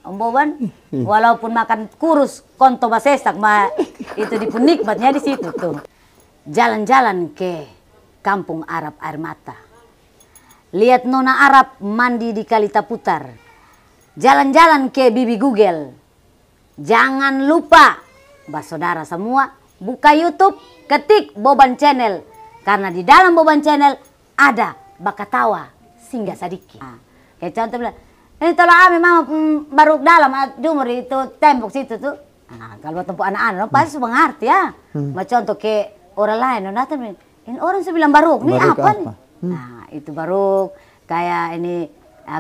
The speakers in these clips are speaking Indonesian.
Om Boban. Walaupun makan kurus, konto basesak, itu dipun nikmatnya di situ tuh. Jalan-jalan ke kampung Arab air mata. Lihat nona Arab mandi di Kali Taputar. Jalan-jalan ke Bibi Google. Jangan lupa, saudara semua, buka YouTube, ketik Boban Channel. Karena di dalam Boban Channel ada Bakatawa Singgah Sadiki. Kayak contoh bilang, ini tolong ame mama baru dalam jumur itu tembok situ tuh. Kalau tempat anak-anak pasti mengerti ya. Contoh ke orang lain, ini orang bilang baruk, ini apa nih? Nah itu baruk kayak ini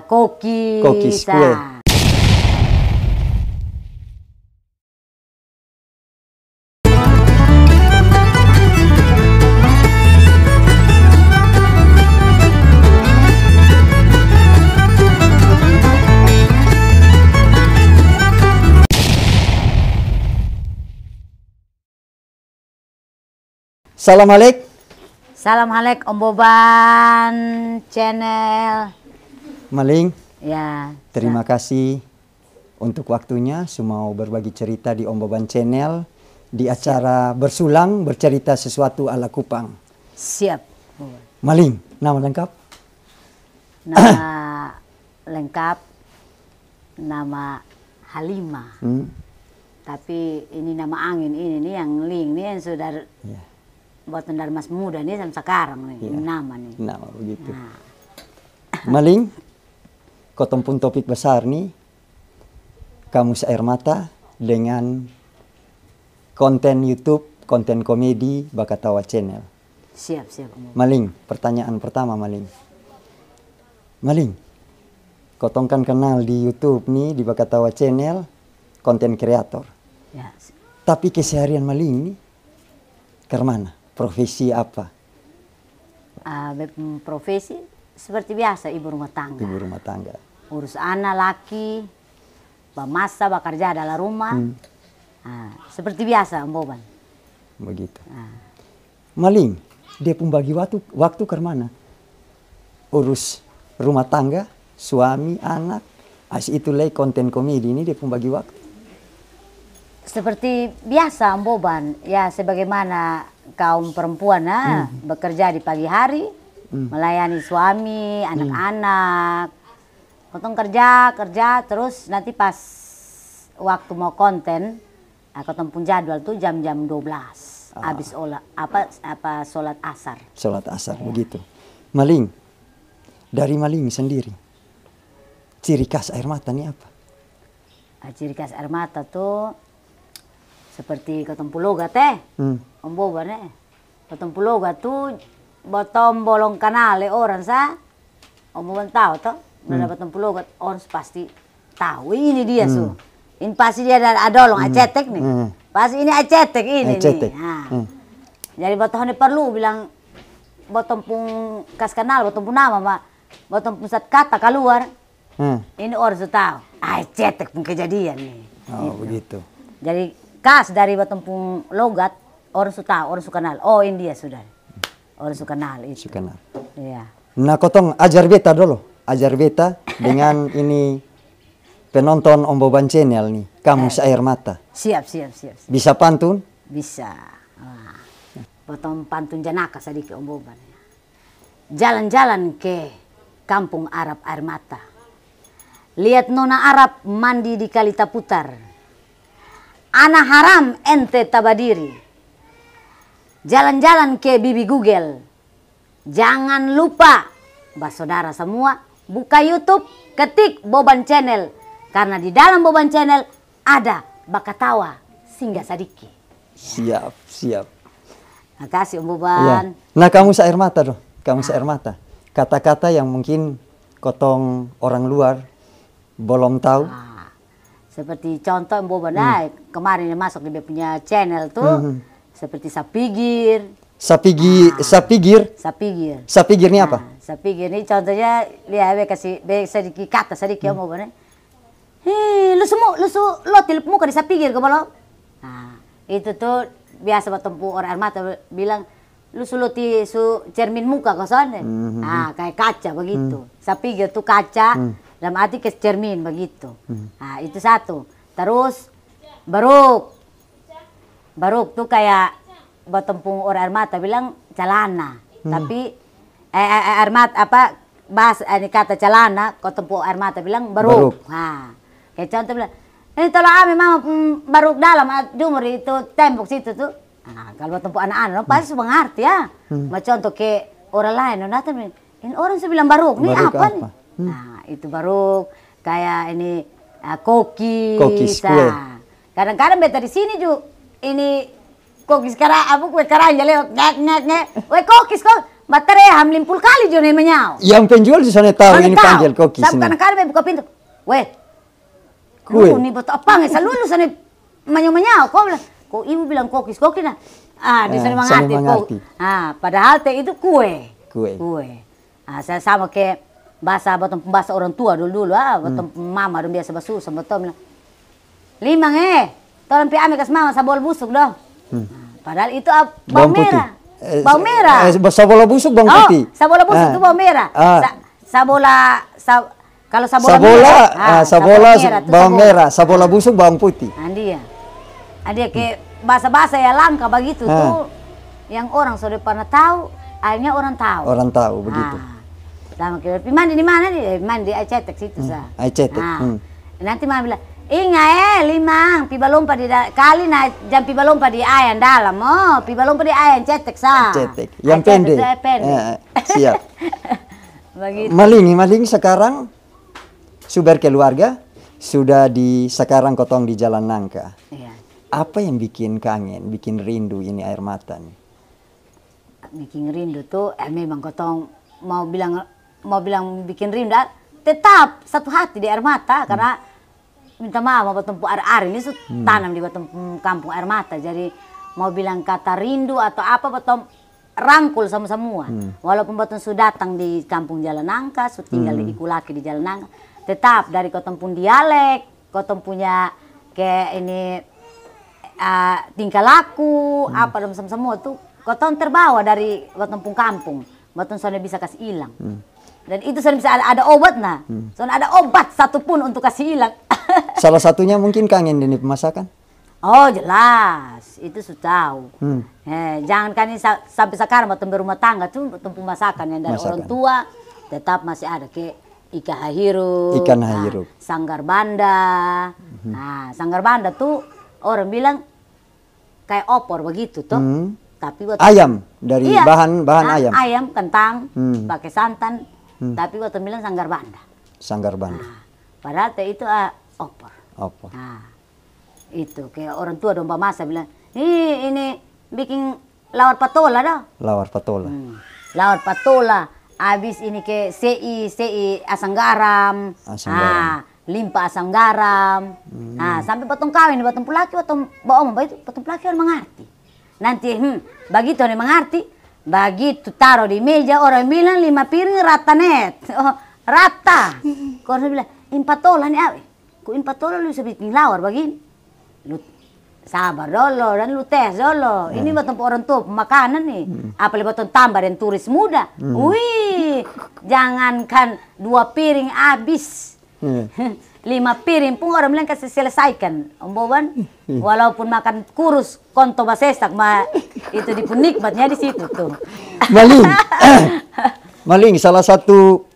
koki. Koki kue. Assalamualaikum. Assalamualaikum Om Boban Channel. Maling. Ya. Terima kasih untuk waktunya mau berbagi cerita di Om Boban Channel di acara bersulang bercerita sesuatu ala Kupang. Siap. Maling, nama lengkap? Nama lengkap nama Halimah. Tapi ini nama angin ini nih yang Ling nih yang sudah buatan dari mas muda nih sampai sekarang nih nama nih. Nama begitu. Maling, kotong pun topik besar nih, Kamus Air Mata dengan konten YouTube, konten komedi Bakatawa Channel. Siap. Maling, pertanyaan pertama Maling. Maling, kotong kan kenal di YouTube nih di Bakatawa Channel, konten kreator. Ya. Tapi keseharian Maling nih, ke mana? Profesi apa? Profesi seperti biasa ibu rumah tangga. Ibu rumah tangga. Urus anak laki, bamasa, bekerja dalam rumah. Seperti biasa Om Boban. Begitu. Maling, dia pun bagi waktu ke mana? Urus rumah tangga, suami, anak. Itu lagi konten komedi ini dia pun bagi waktu. Seperti biasa Om Boban, ya sebagaimana kaum perempuan bekerja di pagi hari, melayani suami, anak-anak. Potong kerja terus nanti pas waktu mau konten, potong pun jadwal tuh jam-jam 12 habis sholat asar. Sholat asar begitu. Maling, dari Maling sendiri, ciri khas air mata nih apa? Ciri khas air mata tuh seperti kotong puloga teh, Om Boban kotong puloga tuh bottom bolong kanale orang Om Boban tahu toh, udah bottom puloga orang pasti tahu ini dia ini pasti dia ada adolong acetek nih, pasti ini acetek ini nih. Jadi bottom perlu bilang bottom pun kas kanal, bottom pun nama bottom pusat kata keluar, ini orang sudah tahu acetek pun kejadian nih. Oh begitu. Jadi kas dari Batumpung logat orang suka kenal. Oh ini dia sudah orang suka kenal itu. Suka kenal. Iya. Nah kotong ajar beta dulu, ajar beta dengan ini penonton Om Boban Channel nih, Kamus Air Mata. Siap. Bisa pantun? Bisa. Potong pantun janaka sedikit Om Boban. Jalan-jalan ke kampung Arab air mata. Lihat nona Arab mandi di Kali Taputar. Anak haram ente tabadiri. Jalan-jalan ke Bibi Google. Jangan lupa, saudara semua, buka YouTube, ketik Boban Channel. Karena di dalam Boban Channel ada Bakatawa Singgah Sadiki. Siap. Makasih Om Boban. Ya. Nah Kamus Air Mata dong, Kamus Air Mata. Kata-kata yang mungkin kotong orang luar belum tahu. Seperti contoh Om Boban kemarin yang masuk dia punya channel tuh seperti sapigir. Sapigir ini apa? Sapigir ini contohnya dia kasih sedikit kata sedikit Om Boban. Lu tilip muka di sapigir ke belum? Nah, itu tuh biasa bertempu orang air mata bilang lu cermin muka ke sana. Kayak kaca begitu. Sapigir tuh kaca dalam arti ke cermin begitu. Nah, itu satu. Terus baruk. Baruk tuh kayak batempung orang air mata bilang celana. Tapi air mata apa bahas ini kata celana, batempung air mata bilang baruk. Nah, kayak contoh bilang, ini tolong ame mama baruk dalam jumur itu tembok situ tuh. Nah, kalau batempung anak-anak pasti mengerti ya. Macam contoh kayak orang lain, datang ini orang bilang baruk, ini apa nih? Nah, itu baruk kayak ini kokis. Kadang-kadang beta di sini juga ini kokis kue karanja lewat ngek. Weh kokis kok, baterai 50 kali jo nih menyau. Yang penjual di sana tahu ini panggil kokis. Sampai kadang-kadang beta buka pintu, weh, kue. Ini betul apa nggak selalu sana menyau. Kok ibu bilang kokis nah. Di sana mengerti. Padahal teh itu kue. Nah, saya sama kayak bahasa orang tua dulu, batang mama dong biasa basuh sama tom. Limang tolong pi ame kas mama sabol busuk dong. Padahal itu bawang merah. Bawang merah. Sabola busuk bawang putih. Sabola busuk itu bawang merah. Kalau sabola bawang merah, sabola busuk bawang putih. Dia kayak bahasa-bahasa ya langka begitu tuh. Yang orang sudah pernah tahu, akhirnya orang tahu. Orang tahu begitu. Sama kayak mandi di mana nih? Mandi ai cetek situ Ai cetek. Nanti mama bilang, "Inga limang, pi balompa di kali na jam pi balompa di ayan dalam. Oh, pi balompa di ayan cetek sa." Cetek. Yang pendek. Siap. Begitu. Maling sekarang sudah keluarga, sudah sekarang kotong di Jalan Nangka. Iya. Apa yang bikin kangen, bikin rindu ini air mata nih? Bikin rindu tuh memang kotong mau bilang bikin rindu, tetap satu hati di air mata karena minta maaf mau bertemu air ini tanam di kampung air mata. Jadi mau bilang kata rindu atau apa betul rangkul sama semua. Walaupun betul sudah datang di kampung Jalan Nangka, tinggal di Ikulaki di Jalan Nangka, tetap dari kotong pun dialek, kotong punya kayak ini tingkah laku apa dan semua tuh kotong terbawa dari kotong kampung. Betul soalnya bisa kasih hilang. Dan itu soalnya bisa ada obat nah. Soalnya ada obat satupun untuk kasih hilang. Salah satunya mungkin kangen ini pemasakan. Oh jelas, itu sudah tahu. Jangan kan ini sampai sekarang betul berumah tangga tuh betul pemasakan yang dari orang tua tetap masih ada kayak ikan hahirup, sanggar banda. Nah, sanggar banda tuh orang bilang kayak opor begitu tuh. Tapi ayam dari bahan ayam. Ayam, kentang, pakai santan. Tapi waktu bilang sanggar banda. Sanggar banda. Nah, padahal itu opor. Nah, itu kayak orang tua domba masa bilang, ini bikin lawar patola dah. Lawar patola. Habis ini ke sei asam garam. Limpa asam garam. Nah, sampai potong kawin, potong pelaki, potong bawa itu, potong pelaki orang mengerti. Nanti begitu orang mengerti, begitu taruh di meja orang bilang 5 piring rata net. Oh, rata. Orang bilang, impatola nih awe. Kok impatola lu bisa bikin lawar begini? Lu sabar dulu dan lu tes dulu. Ini betul orang tua makanan nih. Apalagi betul tambah dan turis muda. Wih, jangankan 2 piring habis. 5 piring pun orang bilang kasih selesaikan. Om Boban, walaupun makan kurus konto basesak itu di pun nikmatnya di situ tuh. Maling salah satu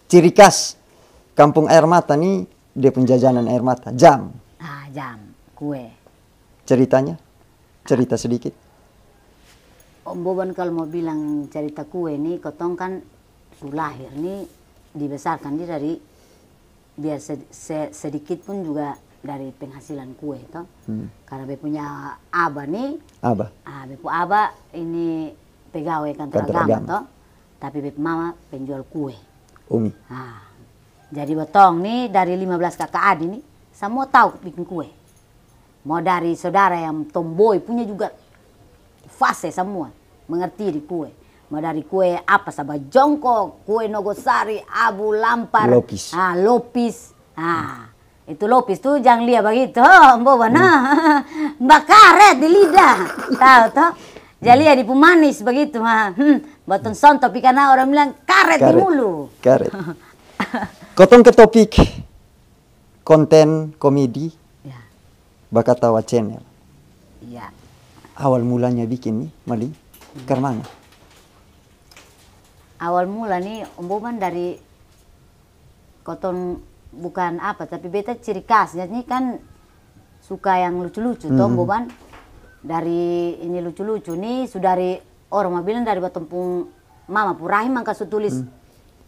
ciri khas kampung air mata nih dia penjajanan air mata jam. Jam kue. Ceritanya, cerita sedikit. Om Boban kalau mau bilang cerita kue nih, kotong kan lahir nih dibesarkan dia dari biar sedikit pun juga dari penghasilan kue toh. Karena be punya abah nih. Be punya abah ini pegawai kantor agama toh. Tapi be mama penjual kue. Umi. Jadi betong nih dari 15 kakak adik nih semua tahu bikin kue. Mau dari saudara yang tomboy punya juga fase semua mengerti di kue. Mau dari kue apa sabah jongkok, kue nogosari, abu lampar, lopis. Itu lopis tuh jangan lihat begitu, Boban. Bakaret di lidah, tahu toh? Jadi ya di pemanis begitu, batun son tapi karena orang bilang karet di mulu. Karet. Kotong ke topik konten komedi Ya. Bakatawa Channel. Ya. Awal mulanya bikin nih, Maling, karena Awal mula nih Om Boban dari kotong bukan apa, tapi beta ciri khasnya ini kan suka yang lucu-lucu toh Om Boban. Dari ini lucu-lucu nih sudah dari orang mah bilang dari batumpung mama Purahim mangka su tulis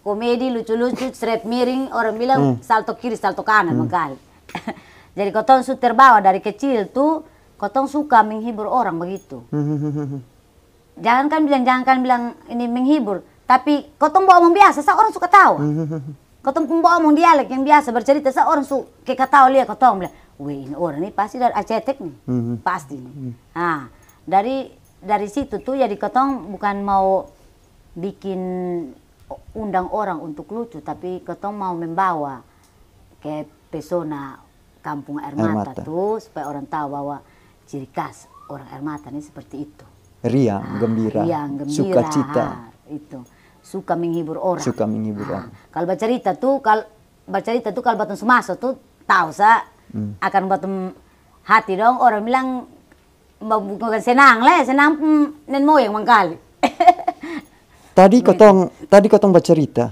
komedi lucu-lucu seret miring, orang bilang salto kiri salto kanan mangkali. Jadi kotong su terbawa dari kecil tuh kotong suka menghibur orang begitu. Jangan kan bilang ini menghibur, tapi kotong bawa omong biasa, orang suka tahu. Kotong pun bawa omong dialek yang biasa bercerita, orang suka kayak tahu lihat kotong bilang, wih ini orang ini pasti dari Aceh nih, pasti nih. Nah, dari situ tuh jadi kotong bukan mau bikin undang orang untuk lucu, tapi kotong mau membawa ke pesona Kampung Air Mata tuh supaya orang tahu bahwa ciri khas orang Air Mata ini seperti itu. Riang, gembira, sukacita. Itu suka menghibur orang. Suka menghibur orang. Kalau bercerita tuh kalau batun sumaso tuh tahu akan batun hati dong, orang bilang bukan senang nen moyang mangkali. Tadi kotong bercerita.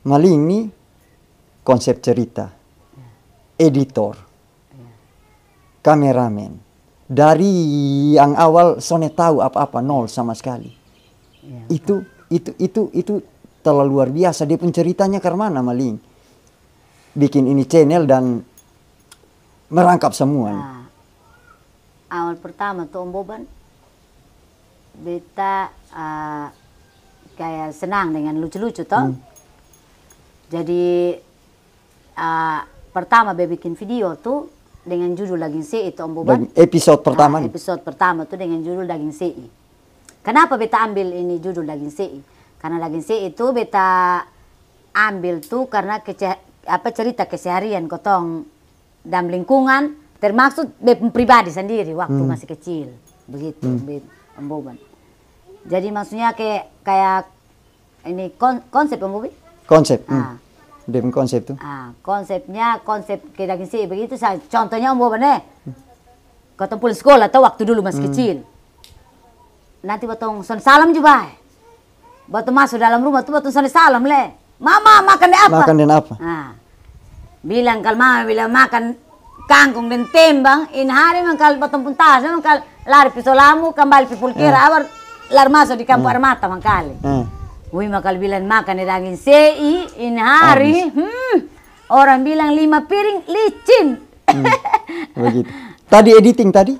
Maling nih konsep cerita. Editor. Kameramen. Dari yang awal Sone tahu apa-apa nol sama sekali. Itu terlalu luar biasa. Dia pun ceritanya ke mana Maling. Bikin ini channel dan merangkap semua. Nah, awal pertama tuh Om Boban, beta kayak senang dengan lucu-lucu toh. Jadi pertama beta bikin video tuh dengan judul Daging CI itu Om Boban. Episode pertama nih. Episode pertama tuh dengan judul Daging CI. Kenapa beta ambil ini judul Daging CI? Karena Daging CI itu beta ambil tuh karena cerita keseharian kotong dalam lingkungan, termasuk pribadi sendiri waktu masih kecil. Begitu Om Boban. Jadi maksudnya kayak ini konsep Om Boban? Konsep. Dem konsep tuh. Konsepnya konsep ke Daging CI begitu. Contohnya Om Boban kotong pulang sekolah atau waktu dulu masih kecil. Nanti batong son salam juga. Batong masuk dalam rumah tuh batong son salam le. Mama makan deh apa? Makan deh apa? Bilang kalau mama bilang makan kangkung dan tembang, ini hari mangkal batong pun tas, mangkal lari pisolamu kembali pipul kira awal lari masuk di Kampung Air Mata mangkali. Wih makal bilang makan Daging CI ini hari, orang bilang 5 piring licin. Begitu. Tadi editing tadi?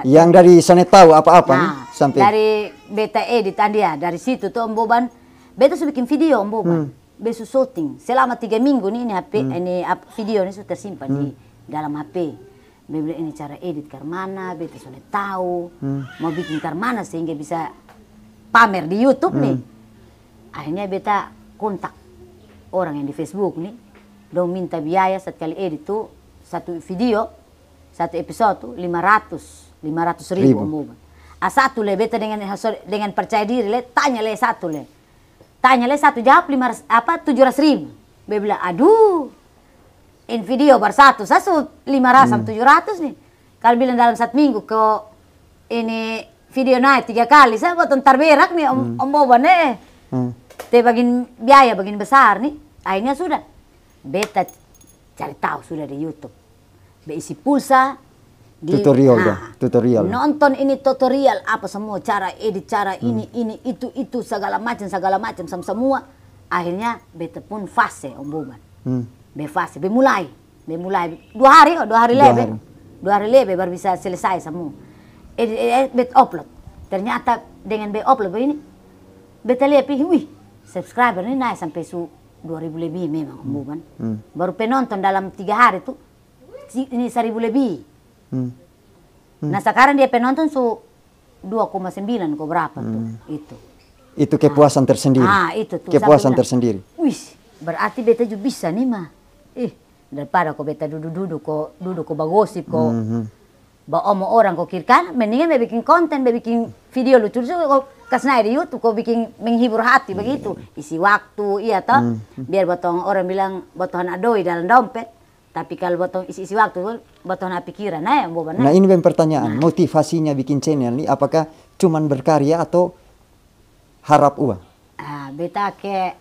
Yang dari Sone tahu apa-apa nih sampai dari beta edit dia dari situ tuh Om Boban beta sudah bikin video Om Boban beta syuting selama 3 minggu nih ini HP ini video ini sudah tersimpan di dalam HP. Beta ini cara edit karmana beta sudah tahu mau bikin karmana sehingga bisa pamer di YouTube nih. Akhirnya beta kontak orang yang di Facebook nih dong minta biaya sekali edit tuh satu video satu episode tuh 500 ribu Om Boban. Satu le beta dengan percaya diri le tanya le satu jawab 700 ribu. Beta bilang aduh in video bar satu sasu 500 700 nih. Kalau bilang dalam 1 minggu ke ini video naik 3 kali saya buat terberak nih Om Boban Te bagin biaya bagin besar nih. Akhirnya sudah beta cari tahu sudah di YouTube. Isi pulsa tutorial nonton ini tutorial apa semua cara edit cara ini itu segala macam semua. Akhirnya beta pun fase Om Boban be mulai 2 hari lebe baru bisa selesai semua edit beta upload. Ternyata dengan be upload begini beta lihat wih subscriber ini naik sampai 2.000 lebih memang Om Boban. Baru penonton dalam 3 hari tuh ini 1.000 lebih. Nah sekarang dia penonton 2,9 kok berapa tuh itu. Itu kepuasan tersendiri. Itu tuh. Kepuasan tersendiri. Wih, berarti beta juga bisa nih mah. Daripada kok beta duduk kok bagosip kok bawa omo orang kok kiri kanan, mendingan be bikin konten, be bikin video lucu-lucu kok kasih di YouTube, kok bikin menghibur hati begitu, isi waktu, iya toh, biar botong orang bilang botong adoi dalam dompet, tapi kalau botong isi waktu, botong pikiran, Nah ini pertanyaan, motivasinya bikin channel ini, apakah cuman berkarya atau harap uang? Beta ke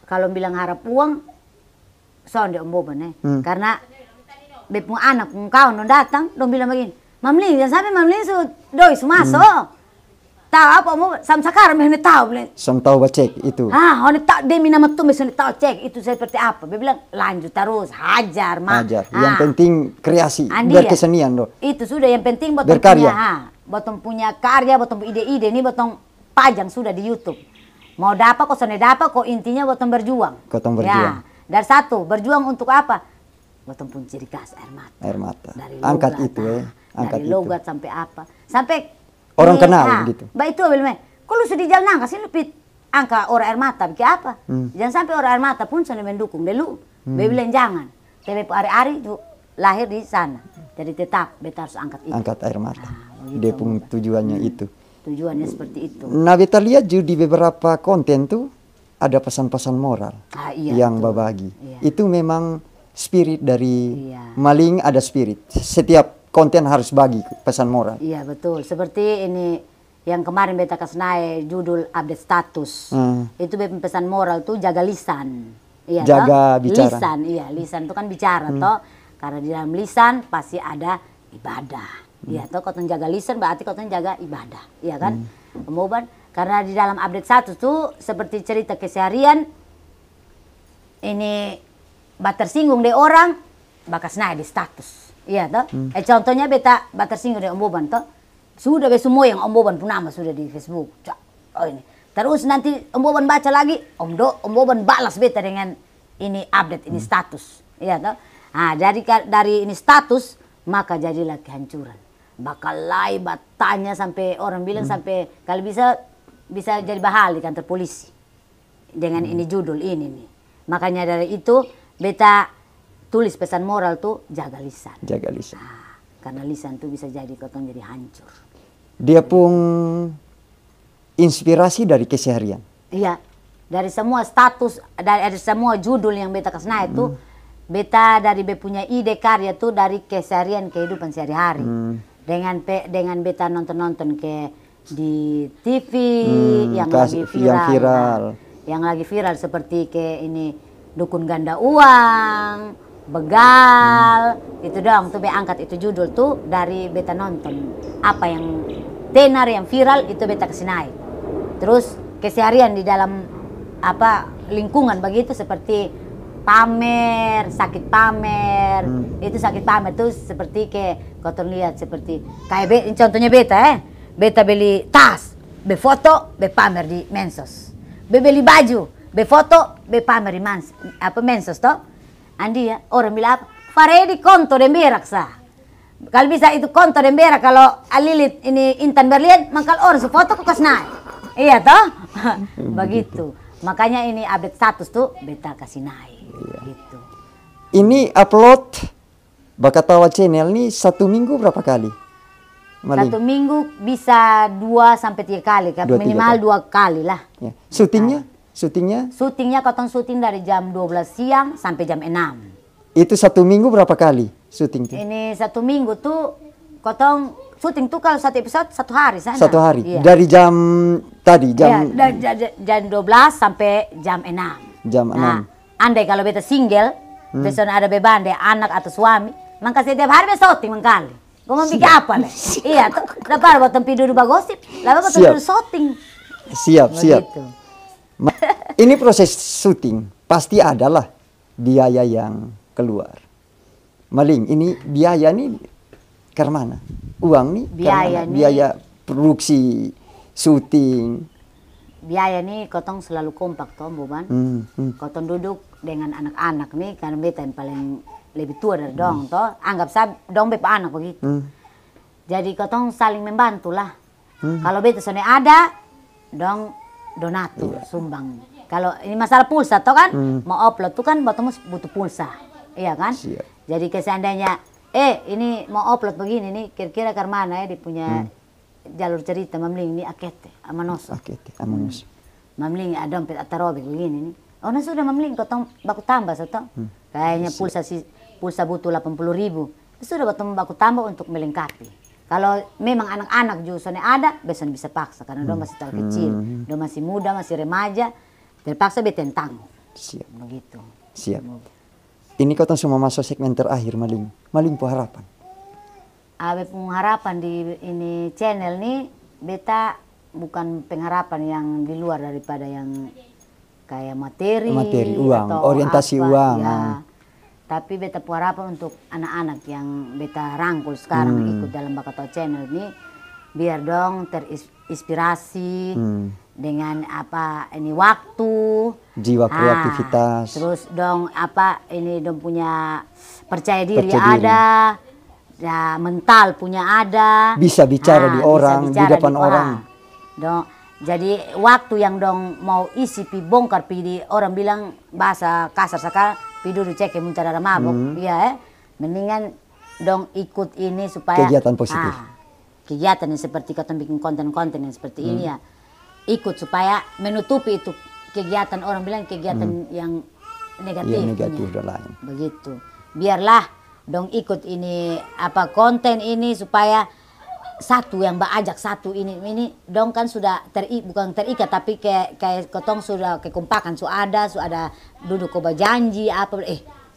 kalau bilang harap uang, sonde boban karena bepung anak pung kawan datang, dong bilang begini, Mamling, jangan sampai Mamling su doi su masuk. Tahu apa mau sam sekarang hanya tahu bilang. Som tahu cek itu. Hanya tahu demi nama tuh hanya tahu cek itu seperti apa. Dia bilang lanjut terus, hajar mah. Hajar. Yang penting kreasi, berkesenian doh. Itu sudah yang penting botong berkarya. Botong punya karya, botong ide-ide ini botong pajang sudah di YouTube. Mau dapat kok sana dapat kok intinya botong berjuang. Botong berjuang. Ya. Dari satu berjuang untuk apa? Botong pun ciri khas air mata. Air mata. Dari angkat logat, itu angkat dari logat itu. Sampai apa? Sampai orang kenal gitu. Mbak itu bilang, kalau sudah jalan angka sih lebih angka orang air mata, bikin apa? Jangan sampai orang air mata pun sana mendukung dulu. Dia bilang jangan. Tapi hari-hari itu lahir di sana. Jadi tetap beta harus angkat itu. Angkat air mata. Dia pun tujuannya itu. Tujuannya seperti itu. Nah beta lihat juga di beberapa konten tuh ada pesan-pesan moral yang berbagi. Itu memang spirit dari Maling, ada spirit. Setiap konten harus bagi pesan moral. Iya betul. Seperti ini yang kemarin beta kasih naik judul update status. Itu pesan moral tuh jaga lisan. Iya jaga toh? Bicara. Lisan, iya lisan itu kan bicara toh. Karena di dalam lisan pasti ada ibadah. Iya toh, kau jaga lisan berarti kau jaga ibadah. Iya kan? Kemudian karena di dalam update status tuh seperti cerita keseharian ini tersinggung deh orang bakas naik di status. Iya toh. Contohnya beta tersinggung deh Om Boban toh. Sudah semua yang Om Boban pun nama sudah di Facebook. Oh ini. Terus nanti Om Boban baca lagi, Om Boban balas beta dengan ini update ini status. Iya toh. Nah, dari ini status maka jadilah kehancuran. Bakal lai tanya sampai orang bilang sampai kalau bisa jadi bahal di kantor polisi. Dengan ini judul ini nih. Makanya dari itu beta tulis pesan moral tuh jaga lisan. Jaga lisan. Karena lisan tuh bisa jadi kotong jadi hancur. Dia pun inspirasi dari keseharian. Iya. Dari semua status, dari semua judul yang beta kasih naik itu, beta dari punya ide karya tuh dari keseharian kehidupan sehari-hari. Dengan beta nonton ke di TV yang lagi viral. Yang lagi viral seperti ke ini dukun ganda uang, begal, itu dong tuh be angkat itu judul tuh dari beta nonton apa yang tenar yang viral itu beta kasih naik. Terus keseharian di dalam apa lingkungan begitu seperti pamer, sakit pamer, itu sakit pamer tuh seperti ke kau lihat seperti kayak contohnya beta beli tas, be foto, be pamer di mensos, be beli baju. Be foto, be pamer di mensos toh. Andi ya, orang bilang apa? Faredi konto dan berak sah. Kalau bisa itu konto dan berak, kalau alilit ini Intan Berlian, maka orang sefoto kok naik. Iya toh? Begitu. Makanya ini update status tuh beta kasih naik. Gitu. Ini upload Bakatawa channel ini 1 minggu berapa kali? Maling. 1 minggu bisa 2-3 kali, minimal 2 kali lah. Ya. Syutingnya kotong syuting dari jam 12 siang sampai jam 6. Itu 1 minggu berapa kali syuting tuh? Ini 1 minggu tuh kotong syuting tuh kalau 1 episode 1 hari sana. 1 hari. Iya. Dari jam tadi jam jam 12 sampai jam 6. Jam 6. Nah, andai kalau beta single, besok ada beban deh anak atau suami, maka setiap hari beta syuting mengkali. Gue mau bikin apa nih? Iya tuh, dapat buat tempat duduk bagosip, lalu buat duduk syuting. Siap. Ini proses syuting pasti adalah biaya yang keluar. Maling, ini biaya nih ke mana? Uang nih? Biaya produksi syuting. Biaya nih kotong selalu kompak toh Boban. Kotong duduk dengan anak-anak nih karena beta yang paling lebih tua dari dong toh. Anggap saya dong bepa anak begitu. Jadi kotong saling membantu lah. Kalau beta soalnya ada dong donatur, sumbang. Kalau ini masalah pulsa toh kan, mau upload tuh kan butuh pulsa. Iya kan? Siap. Jadi seandainya ini mau upload begini nih, kira-kira karmana ya, dia punya jalur cerita mamling ini akete, amanoso. Akete, amanoso. Mamling ada dompet atarobek begini nih. Oh, nah sudah mamling, kau baku tambah satu. Kayaknya pulsa butuh 80.000. Sudah baku tambah untuk melengkapi. Kalau memang anak-anak justru ada, biasanya bisa paksa karena dong masih terlalu kecil, dong masih muda, masih remaja, terpaksa beten tanggung. Siap. Begitu. Siap. Ini kau semua masuk segmen terakhir Maling. Maling pu harapan. Abe pun harapan di ini channel nih, beta bukan pengharapan yang di luar daripada yang kayak materi, uang, atau orientasi apa, uang. Ya. Tapi beta harapan untuk anak-anak yang beta rangkul sekarang ikut dalam Bakatau Channel ini, biar dong terinspirasi dengan apa ini waktu, jiwa kreativitas. Terus dong apa ini dong punya percaya diri ada, ya mental punya ada, bisa bicara di orang, di depan orang. Dong, jadi waktu yang dong mau isi pi bongkar pi di orang bilang bahasa kasar sekarang pi duduk cek muncul ada mabok, iya mendingan dong ikut ini supaya kegiatan positif. Kegiatan yang seperti kata bikin konten-konten yang seperti ini ya, ikut supaya menutupi itu kegiatan orang bilang kegiatan yang negatif. Yang negatif dan lain. Begitu. Biarlah dong ikut ini apa konten ini supaya satu yang ajak satu ini dong kan sudah bukan terikat tapi kayak kotong sudah kekompakan ada duduk koba janji apa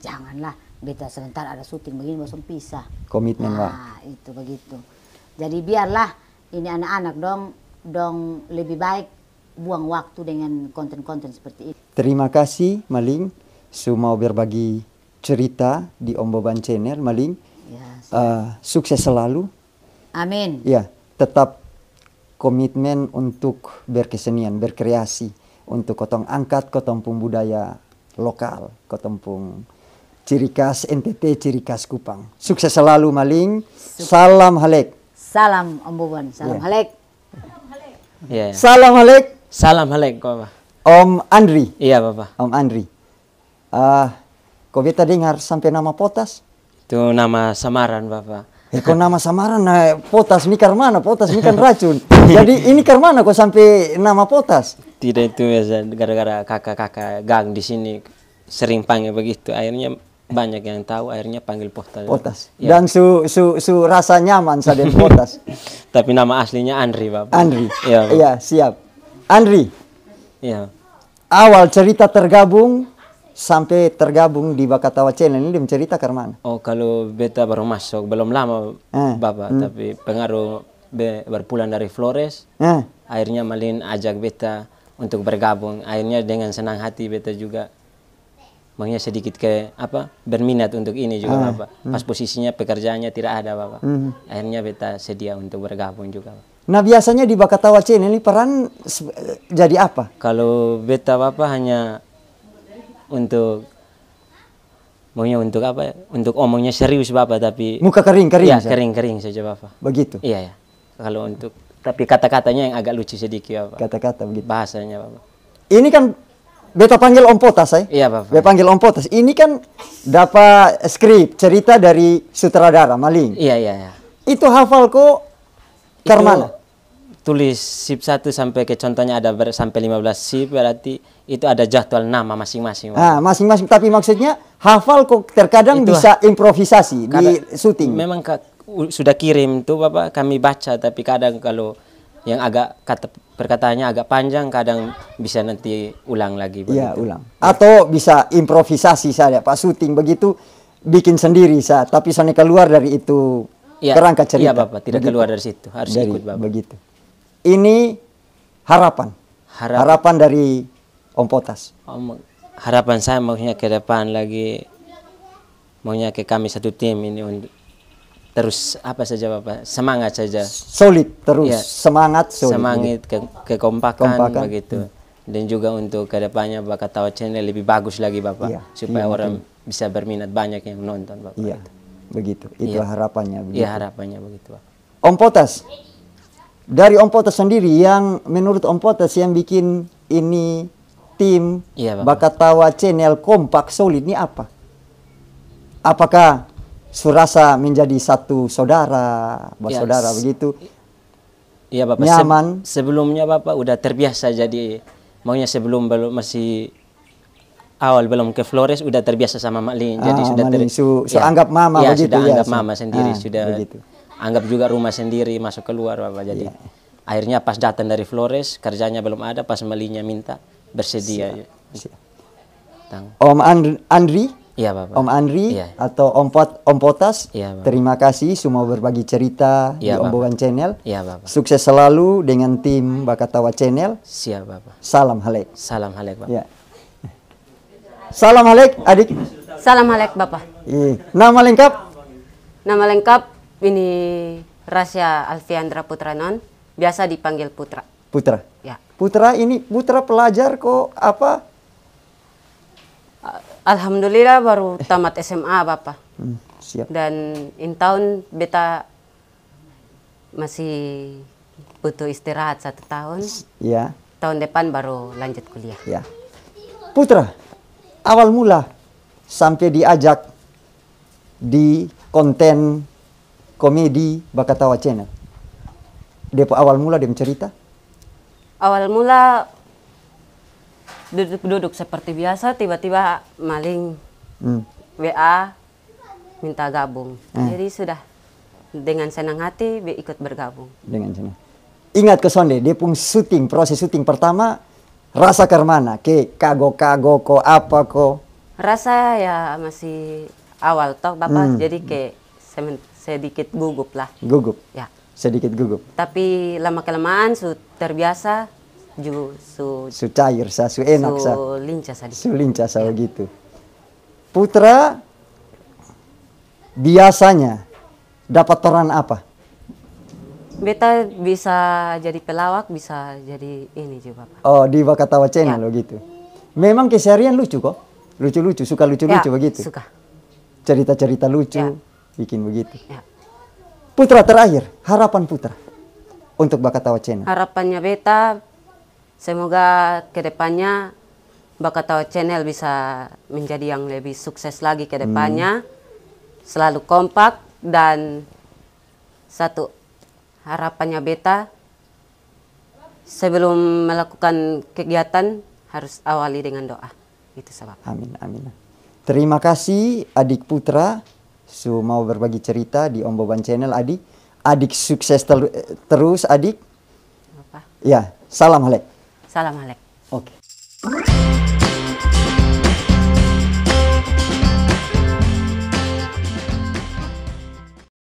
janganlah beta sebentar ada syuting begini langsung pisah komitmen itu begitu. Jadi biarlah ini anak-anak dong lebih baik buang waktu dengan konten-konten seperti itu. Terima kasih Maling mau berbagi cerita di Om Boban Channel Maling. Ya, sukses selalu. Amin. Ya, tetap komitmen untuk berkesenian, berkreasi, untuk kotong angkat kotong pun budaya lokal, kotong pun ciri khas NTT, ciri khas Kupang. Sukses selalu Maling. Salam halek. Salam Om Boban, salam halek. Yeah. Salam halek. Salam halek Bapak. Om Andri. Iya Bapak. Om Andri. Kau beta dengar sampai nama Potas? Itu nama samaran Bapak. Kok nama samaran Potas ini karmana? Potas ini kan racun. Jadi ini karmana kok sampai nama Potas? Tidak itu biasa gara-gara kakak-kakak gang di sini sering panggil begitu. Akhirnya banyak yang tahu akhirnya panggil Potas. Potas. Ya. Dan su rasa nyaman saden Potas. Tapi nama aslinya Andri Bapak. Andri. Iya, iya siap. Andri. Iya. Awal cerita tergabung sampai tergabung di Bakatawa Channel ini cerita ke mana? Oh kalau beta baru masuk belum lama Bapak, tapi pengaruh berpulang dari Flores, akhirnya Malin ajak beta untuk bergabung. Akhirnya dengan senang hati beta juga, makanya sedikit berminat untuk ini juga Bapak. Pas posisinya pekerjaannya tidak ada Bapak, akhirnya beta sedia untuk bergabung juga. Nah biasanya di Bakatawa Channel ini peran jadi apa? Kalau beta Bapak hanya untuk untuk omongnya serius Bapak, tapi muka kering ya kering saja Bapak. Begitu. Iya ya. Kalau untuk tapi kata-katanya yang agak lucu sedikit Bapak. Kata-kata begitu. Bahasanya Bapak. Ini kan beta panggil Om Potas Iya Bapak. Beta panggil Om Potas. Ini kan dapat skrip cerita dari sutradara Maling. Iya. Itu hafal kok karmana? Tulis sip 1 sampai ke contohnya ada sampai 15 sip, berarti itu ada jadwal nama masing-masing. Masing-masing, tapi maksudnya hafal kok terkadang itu bisa improvisasi di syuting. Memang sudah kirim tuh Bapak, kami baca, tapi kadang kalau yang agak perkataannya agak panjang, kadang bisa nanti ulang lagi. Iya, ulang. Atau bisa improvisasi saja, Pak, syuting begitu bikin sendiri tapi soalnya keluar dari itu kerangka cerita. Iya Bapak, tidak begitu. Keluar dari situ, harus ikut Bapak. Begitu. Ini harapan dari Om Potas. Harapan saya maunya ke depan lagi, maunya ke kami satu tim ini untuk terus apa saja Bapak, semangat saja. Solid terus, ya, semangat. Kekompakan begitu. Dan juga untuk ke depannya Bakatawa Channel lebih bagus lagi Bapak, ya, supaya orang bisa berminat, banyak yang nonton Bapak. Iya, begitu. Itu harapannya. Iya harapannya begitu Bapak. Om Potas. Dari Om Potas sendiri, yang menurut Om Potas yang bikin ini tim Bakatawa Channel kompak solid ini apa? Apakah surasa menjadi satu saudara, bersaudara begitu. Iya Bapak. Nyaman. Sebelumnya Bapak udah terbiasa, jadi maunya sebelum belum masih awal belum ke Flores udah terbiasa sama Mak Lin. Jadi sudah anggap mama ya, begitu sudah ya. Anggap mama sendiri, sudah begitu. Anggap juga rumah sendiri, masuk keluar Bapak. Jadi akhirnya pas datang dari Flores, kerjanya belum ada, pas Mak Linnya minta bersedia. Om Andri, iya Bapak. Om Andri atau Om Potas, terima kasih semua berbagi cerita di Om Boban Channel. Iya Bapak. Sukses selalu dengan tim Bakatawa Channel. Siap Bapak. Salam halek. Salam halek Bapak. Ya. Salam halek adik. Salam halek Bapak. Nama lengkap? Nama lengkap ini Rasya Alfiandra Putranon, biasa dipanggil Putra. Putra. Ya. Putra ini putra pelajar kok apa? Alhamdulillah baru tamat SMA Bapak. Siap. Dan in tahun beta masih butuh istirahat 1 tahun. Ya. Tahun depan baru lanjut kuliah. Ya. Putra, awal mula sampai diajak di konten komedi Bakatawa Channel. Depo awal mula dia cerita? Awal mula duduk-duduk seperti biasa, tiba-tiba maling WA minta gabung. Jadi sudah dengan senang hati ikut bergabung. Dengan senang. Ingat ke sonde, dia pun syuting, proses syuting pertama rasa ke mana? Ke kago-kago ko apa ko? Rasa ya masih awal toh Bapak, jadi sedikit gugup lah. Gugup? Ya. Sedikit gugup. Tapi lama-kelamaan terbiasa, su cair sa, su enak sa. Su lincah sa. Su lincah sa begitu. Putra biasanya dapat peran apa? Beta bisa jadi pelawak, bisa jadi ini juga Bapak. Oh, di Bakatawa Channel begitu. Memang keseharian lucu kok. Lucu-lucu, suka lucu-lucu begitu. Suka. Cerita-cerita lucu, bikin begitu. Ya. Putra terakhir, harapan Putra untuk Bakatawa Channel. Harapannya beta semoga kedepannya Bakatawa Channel bisa menjadi yang lebih sukses lagi ke depannya. Selalu kompak, dan satu harapannya beta sebelum melakukan kegiatan harus awali dengan doa. Itu sebab. Amin, amin. Terima kasih adik Putra mau berbagi cerita di Om Boban Channel adik. Adik sukses terus adik. Apa? Ya, salam halek. Salam halek. Oke.